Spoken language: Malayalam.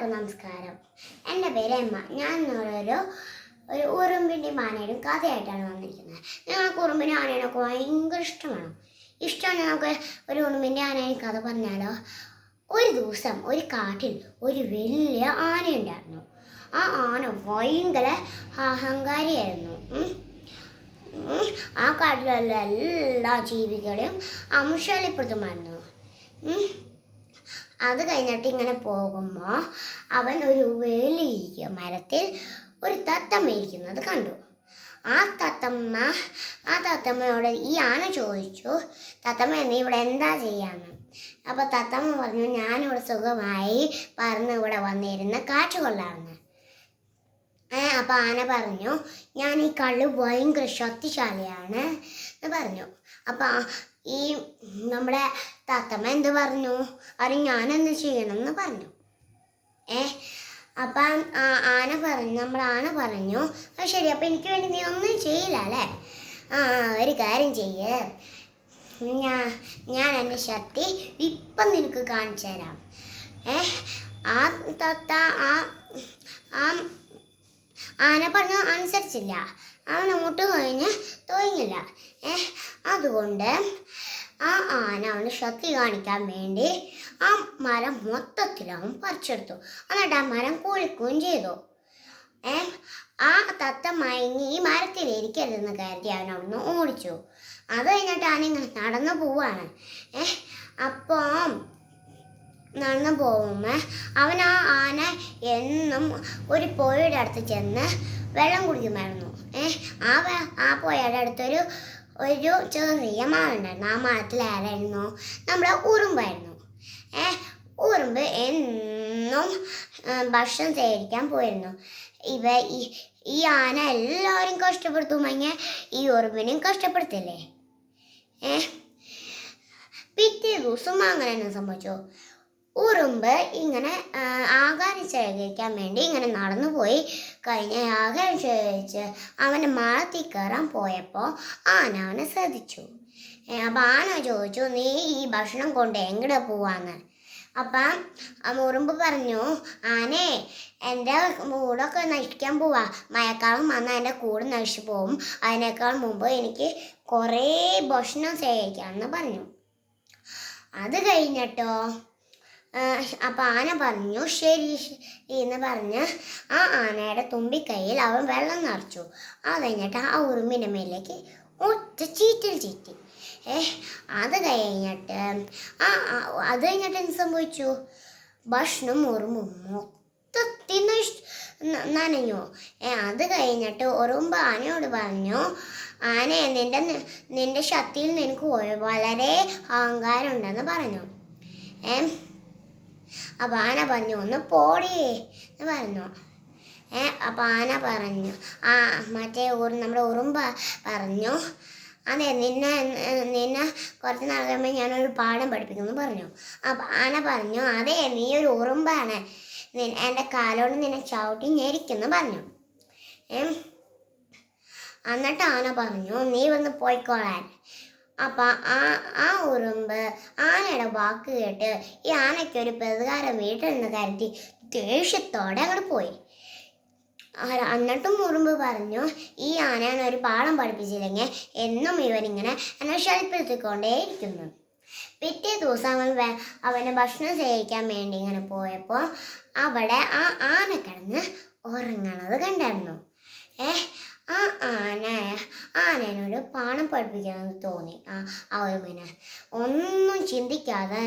എല്ലാവർക്കും നമസ്കാരം. എൻ്റെ പേര് എമ്മ. ഞാൻ ഒരു ഉറുമ്പിൻ്റെയും ആനയുടെയും കഥയായിട്ടാണ് വന്നിരിക്കുന്നത്. ഞങ്ങൾക്ക് ഉറുമ്പിൻ്റെ ആനേനൊക്കെ ഭയങ്കര ഇഷ്ടമാണ്. ഇഷ്ടമാണ്. നമുക്ക് ഒരു ഉറുമ്പിൻ്റെ ആനയും കഥ പറഞ്ഞാലോ. ഒരു ദിവസം ഒരു കാട്ടിൽ ഒരു വലിയ ആനയുണ്ടായിരുന്നു. ആ ആന ഭയങ്കര അഹങ്കാരിയായിരുന്നു. ആ കാട്ടിലുള്ള എല്ലാ ജീവികളെയും അമുശാലിപ്പെടുത്തുമായിരുന്നു. അത് കഴിഞ്ഞിട്ട് ഇങ്ങനെ പോകുമ്പോൾ അവൻ ഒരു വലിയ മരത്തിൽ ഒരു തത്തമ്മ ഇരിക്കുന്നത് കണ്ടു. ആ തത്തമ്മയോട് ഈ ആന ചോദിച്ചു, തത്തമ്മ നീ ഇവിടെ എന്താ ചെയ്യാന്ന്? അപ്പോൾ തത്തമ്മ പറഞ്ഞു, ഞാനിവിടെ സുഖമായി പറന്ന് ഇവിടെ വന്നിരുന്ന കാറ്റ് കൊള്ളാമെന്ന്. അപ്പോൾ ആന പറഞ്ഞു, ഞാൻ ഈ കള്ള് ഭയങ്കര ശക്തിശാലിയാണ് എന്ന് പറഞ്ഞു. അപ്പം ഈ നമ്മുടെ തത്തമ്മ എന്ത് പറഞ്ഞു? അത് ഞാനെന്ത് ചെയ്യണം എന്ന് പറഞ്ഞു. അപ്പം ആന പറഞ്ഞു, അത് ശരി, അപ്പം എനിക്ക് വേണ്ടി നീ ഒന്നും ചെയ്യില്ല അല്ലേ? ഒരു കാര്യം ചെയ്യ്, ഞാൻ എൻ്റെ ശക്തി ഇപ്പം നിനക്ക് കാണിച്ചു തരാം. ആ തത്ത ആന പറഞ്ഞു അനുസരിച്ചില്ല. അവൻ അങ്ങോട്ട് തോന്നില്ല. അതുകൊണ്ട് ആ ആന അവന് ശക്തി കാണിക്കാൻ വേണ്ടി ആ മരം മൊത്തത്തിൽ അവൻ പറിച്ചെടുത്തു. എന്നിട്ട് ആ മരം കുളിക്കുകയും ചെയ്തു. ആ തത്ത മയങ്ങി ഈ മരത്തിലിരിക്കരുതെന്ന് കരുതി അവൻ അവിടുന്ന് ഓടിച്ചു. അത് കഴിഞ്ഞിട്ട് ആന ഇങ്ങനെ നടന്നു പോവാണ്. അപ്പം നടന്നു പോകുമ്പോൾ അവൻ ആ ആന എന്നും ഒരു പുഴയുടെ അടുത്ത് ചെന്ന് വെള്ളം കുടിക്കുമായിരുന്നു. ആ പുഴയുടെ അടുത്തൊരു ചെറിയ മാവുണ്ടായിരുന്നു. ആ മാവത്തിൽ ആരായിരുന്നു? നമ്മുടെ ഉറുമ്പായിരുന്നു. ഉറുമ്പ് എന്നും ഭക്ഷണം ശേഖരിക്കാൻ പോയിരുന്നു. ഈ ആന എല്ലാവരും കഷ്ടപ്പെടുത്തുമെങ്കിൽ ഈ ഉറുമ്പിനെയും കഷ്ടപ്പെടുത്തില്ലേ? പിറ്റേ ദിവസം അങ്ങനെ തന്നെ സംഭവിച്ചു. ഉറുമ്പ് ഇങ്ങനെ ആഹാരം ശേഖരിക്കാൻ വേണ്ടി ഇങ്ങനെ നടന്നു പോയി കഴിഞ്ഞ് ആഹാരം ശേഖരിച്ച് അവൻ്റെ മാളത്തിൽ കയറാൻ പോയപ്പോൾ ആന അവനെ ശ്രദ്ധിച്ചു. അപ്പം ആന ചോദിച്ചു, നീ ഈ ഭക്ഷണം കൊണ്ട് എങ്ങടെ പോവാന്ന്? അപ്പം ഉറുമ്പ് പറഞ്ഞു, ആനേ, എൻ്റെ കൂടൊക്കെ നശിക്കാൻ പോവാ. മഴക്കാലം വന്നാൽ എൻ്റെ കൂട് നശിച്ചു പോവും. അതിനേക്കാൾ മുമ്പ് എനിക്ക് കുറേ ഭക്ഷണം ശേഖരിക്കാമെന്ന് പറഞ്ഞു. അത് കഴിഞ്ഞിട്ടോ അപ്പം ആന പറഞ്ഞു ശരി എന്ന് പറഞ്ഞ് ആ ആനയുടെ തുമ്പിക്കൈയിൽ അവൻ വെള്ളം നിറച്ചു. അത് കഴിഞ്ഞിട്ട് ആ ഉറുമ്പിൻ്റെ മേലേക്ക് ഒറ്റ ചീറ്റി. അത് കഴിഞ്ഞിട്ട് എന്ത് സംഭവിച്ചു? ഭക്ഷണം ഉറുമ്പും മൊത്തത്തിൽ നനഞ്ഞു. അത് കഴിഞ്ഞിട്ട് ഉറുമ്പ് ആനയോട് പറഞ്ഞു, ആന നിന്റെ ശക്തിയിൽ നിനക്ക് വളരെ അഹങ്കാരം ഉണ്ടെന്ന് പറഞ്ഞു. അപ്പം ആന പറഞ്ഞു, ഒന്ന് പോടി എന്ന് പറഞ്ഞു. അപ്പം ആന പറഞ്ഞു, നമ്മുടെ ഉറുമ്പ് പറഞ്ഞു, അതെ, നിന്നെ കുറച്ച് നാൾ കഴിയുമ്പോൾ ഞാനൊരു പാഠം പഠിപ്പിക്കുമെന്ന് പറഞ്ഞു. അപ്പം ആന പറഞ്ഞു, അതെ, നീ ഒരു ഉറുമ്പാണ്, എൻ്റെ കാലോട് നിന്നെ ചവിട്ടി ഞെരിക്കുമെന്ന് പറഞ്ഞു. എന്നിട്ട് ആന പറഞ്ഞു, നീ വന്ന് പോയിക്കോളാൻ. അപ്പം ആ ഉറുമ്പ് ആനയുടെ വാക്ക് കേട്ട് ഈ ആനയ്ക്ക് ഒരു പ്രതികാരം വീട്ടിലെന്ന് കരുതി ദേഷ്യത്തോടെ അങ്ങോട്ട് പോയി. എന്നിട്ടും ഉറുമ്പ് പറഞ്ഞു, ഈ ആനയാണ് ഒരു പാഠം പഠിപ്പിച്ചില്ലെങ്കിൽ എന്നും ഇവനിങ്ങനെ എന്നെ ശല്യപ്പെടുത്തിക്കൊണ്ടേയിരിക്കുന്നു. പിറ്റേ ദിവസം അവന് ഭക്ഷണം ശേഖരിക്കാൻ വേണ്ടി ഇങ്ങനെ പോയപ്പോൾ അവിടെ ആ ആന കിടന്ന് ഉറങ്ങണത് കണ്ടായിരുന്നു. ആനയോട് പാഠം പഠിപ്പിക്കണമെന്ന് തോന്നി. ആ ഉറുമ്പിന് ഒന്നും ചിന്തിക്കാതെ